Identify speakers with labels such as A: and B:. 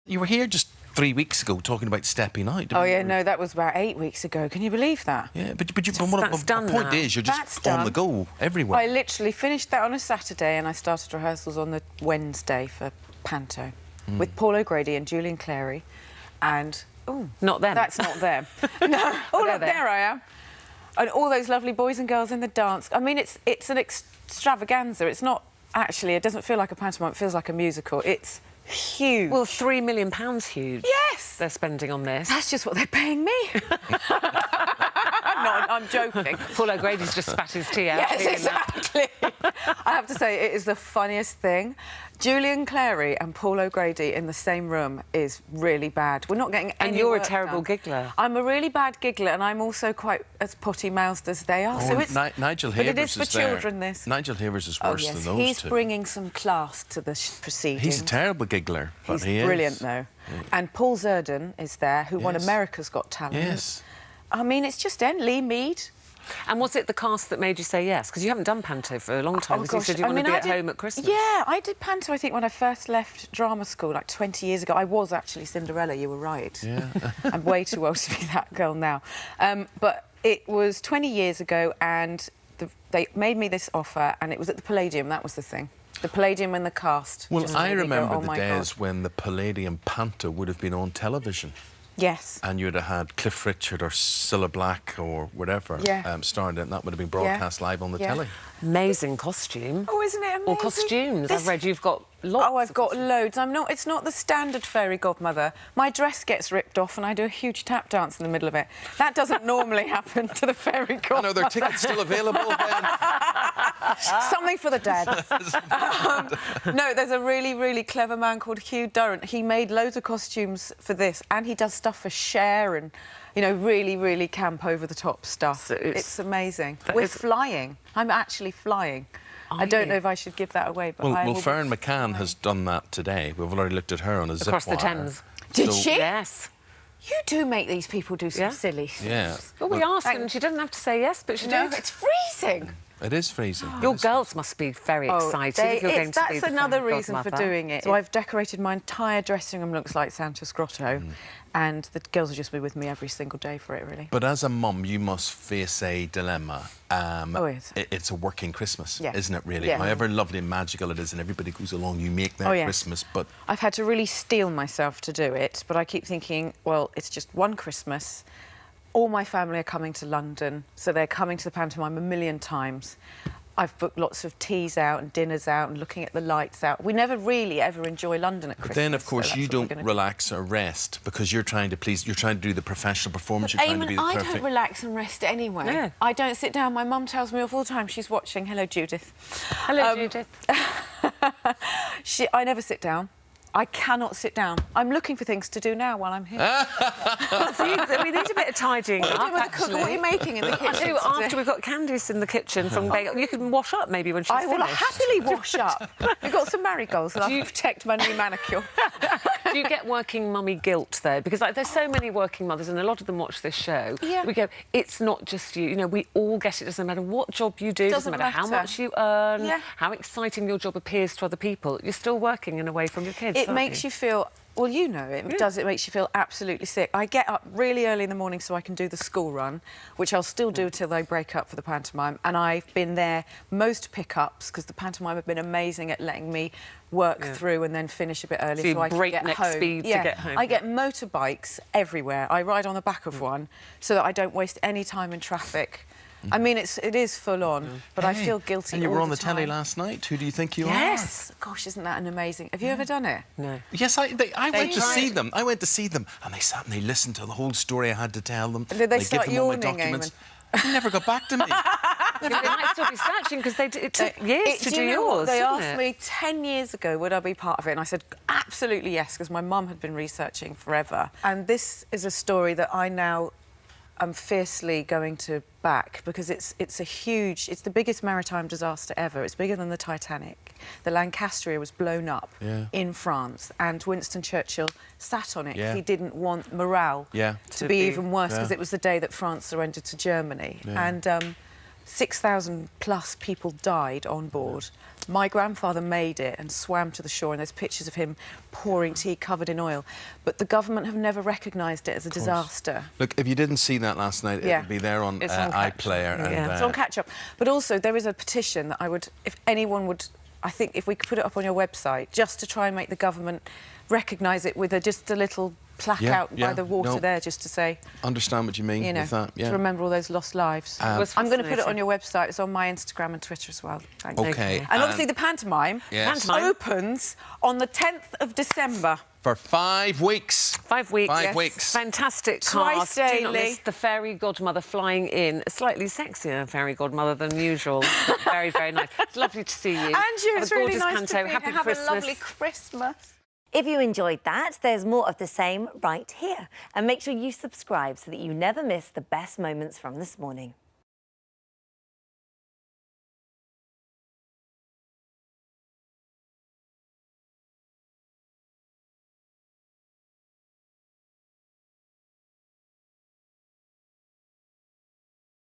A: You were here just 3 weeks ago talking about stepping out.
B: Oh, yeah, no, that was about 8 weeks ago. Can you believe that?
A: Yeah, but the point is, you're just on the go everywhere.
B: I literally finished that on a Saturday and I started rehearsals on the Wednesday for panto with Paul O'Grady and Julian Clary and... Oh,
C: not them.
B: That's not them. No. Oh, look, there I am. And all those lovely boys and girls in the dance. I mean, it's an extravaganza. It's not actually... It doesn't feel like a pantomime. It feels like a musical. It's huge.
C: Well, £3 million huge.
B: Yes!
C: They're spending on this.
B: That's just what they're paying me. No, I'm joking.
C: Paul O'Grady's just spat his tea out.
B: Yes, exactly. I have to say, it is the funniest thing. Julian Clary and Paul O'Grady in the same room is really bad. We're not getting any
C: And you're a
B: work
C: terrible
B: done.
C: giggler.
B: I'm a really bad giggler, and I'm also quite as potty-mouthed as they are.
A: Oh,
B: so it's...
A: Nigel
B: But
A: Havers
B: it is for children,
A: there.
B: this.
A: Nigel Havers is worse than those
B: he's
A: two.
B: bringing some class to the proceedings.
A: He's a terrible giggler, but
B: He's
A: he is.
B: brilliant, though. Yeah. And Paul Zerden is there, who won America's Got Talent.
A: Yes.
B: I mean, it's just Lee Mead.
C: And was it the cast that made you say yes? Because you haven't done panto for a long time.
B: Oh,
C: You said you want to be at home at Christmas.
B: Yeah, I did panto, I think, when I first left drama school, like 20 years ago. I was actually Cinderella, you were right.
A: Yeah.
B: I'm way too old to be that girl now. But it was 20 years ago, and they made me this offer, and it was at the Palladium, that was the thing. The Palladium and the cast.
A: Well, I remember the days
B: God.
A: when the Palladium panto would have been on television.
B: Yes.
A: And you'd have had Cliff Richard or Cilla Black or whatever starring it, and that would have been broadcast live on the telly.
C: Amazing costume.
B: Oh, isn't it amazing?
C: Or costumes. I've read you've got lots.
B: Oh, I've got loads. It's not the standard Fairy Godmother. My dress gets ripped off and I do a huge tap dance in the middle of it. That doesn't normally happen to the Fairy Godmother.
A: I know, there are tickets still available then.
B: Something for the dads. No, there's a really, really clever man called Hugh Durrant. He made loads of costumes for this, and he does stuff for Cher and, you know, really, really camp over-the-top stuff. So it's amazing. We're flying. I'm actually flying. I don't know if I should give that away, but
A: well, Fern McCann has done that today. We've already looked at her on a zip wire.
C: Across the Thames.
B: Did she?
C: Yes.
B: You do make these people do some silly things.
A: Yeah.
C: Well, we asked her and she doesn't have to say yes, but she
B: No,
C: did.
B: it's freezing.
A: It is freezing.
C: Your girls must be very excited if you're going to be the
B: That's another
C: Fairy
B: reason for
C: Godmother.
B: doing it. So I've decorated my entire dressing room, looks like Santa's grotto, and the girls will just be with me every single day for it, really.
A: But as a mum, you must face a dilemma.
B: Yes.
A: It's a working Christmas, isn't it, really?
B: Yeah.
A: However lovely and magical it is and everybody goes along, you make that Christmas, but...
B: I've had to really steel myself to do it, but I keep thinking, well, it's just one Christmas. All my family are coming to London, so they're coming to the pantomime a million times. I've booked lots of teas out and dinners out and looking at the lights out. We never really ever enjoy London at Christmas.
A: But then, of course, you don't relax or rest because you're trying to please, you're trying to do the professional performance, you're trying to be the perfect...
B: I don't relax and rest anyway.
C: Yeah.
B: I don't sit down. My mum tells me off all the time. She's watching. Hello, Judith.
C: Hello, Judith.
B: I never sit down. I cannot sit down. I'm looking for things to do now while I'm here.
C: We need a bit of tidying up,
B: What are you making in the kitchen?
C: I do, after we've got Candice in the kitchen from bagel. You can wash up maybe when she's
B: finished. I will happily wash up. We've got some marigolds and I'll protect my new manicure.
C: Do you get working mummy guilt, though? Because there's so many working mothers and a lot of them watch this show.
B: Yeah.
C: We go, it's not just you. You know, we all get it. Doesn't matter what job you do. Doesn't matter how much you earn, how exciting your job appears to other people. You're still working and away from your kids.
B: It makes you feel... Well, you know, it does. It makes you feel absolutely sick. I get up really early in the morning so I can do the school run, which I'll still do till they break up for the pantomime. And I've been there most pickups because the pantomime have been amazing at letting me work through and then finish a bit early so I can get home.
C: Speed to get home.
B: I get motorbikes everywhere. I ride on the back of one so that I don't waste any time in traffic. I mean, it is full on, but I feel guilty.
A: And you were on the
B: time.
A: telly last night. Who do you think you are?
B: Yes. Gosh, isn't that an amazing... Have you ever done it?
C: No.
A: Yes, I went to see them. I went to see them, and they sat and they listened to the whole story I had to tell them.
B: Did they start
A: give them all my
B: yawning,
A: documents. They never got back to me.
C: They might still be searching because it took years to do yours.
B: They asked me 10 years ago would I be part of it, and I said absolutely yes, because my mum had been researching forever. And this is a story that I now am fiercely going to back because it's the biggest maritime disaster ever. It's bigger than the Titanic. The Lancasteria was blown up in France, and Winston Churchill sat on it because he didn't want morale to be even worse because it was the day that France surrendered to Germany. And 6,000 plus people died on board. My grandfather made it and swam to the shore, and there's pictures of him pouring tea covered in oil. But the government have never recognised it as a disaster.
A: Look, if you didn't see that last night, it would be there on iPlayer.
B: It's on catch-up. But also, there is a petition that I would, if anyone would, I think if we could put it up on your website, just to try and make the government recognise it with just a little plaque out by the water there, just to say...
A: Understand what you mean with that,
B: to remember all those lost lives. I'm going to put it on your website. It's on my Instagram and Twitter as well. Thanks.
A: OK.
B: And obviously the pantomime opens on the 10th of December.
A: For 5 weeks.
C: 5 weeks.
A: 5 weeks.
C: Fantastic
B: Twice
C: cast.
B: daily.
C: Do not miss the Fairy Godmother flying in. A slightly sexier Fairy Godmother than usual. Very, very nice. It's lovely to see you.
B: And you. It's really nice
C: panto.
B: to be
C: Happy
B: here. Have
C: Christmas.
B: a lovely Christmas.
D: If you enjoyed that, there's more of the same right here. And make sure you subscribe so that you never miss the best moments from this morning.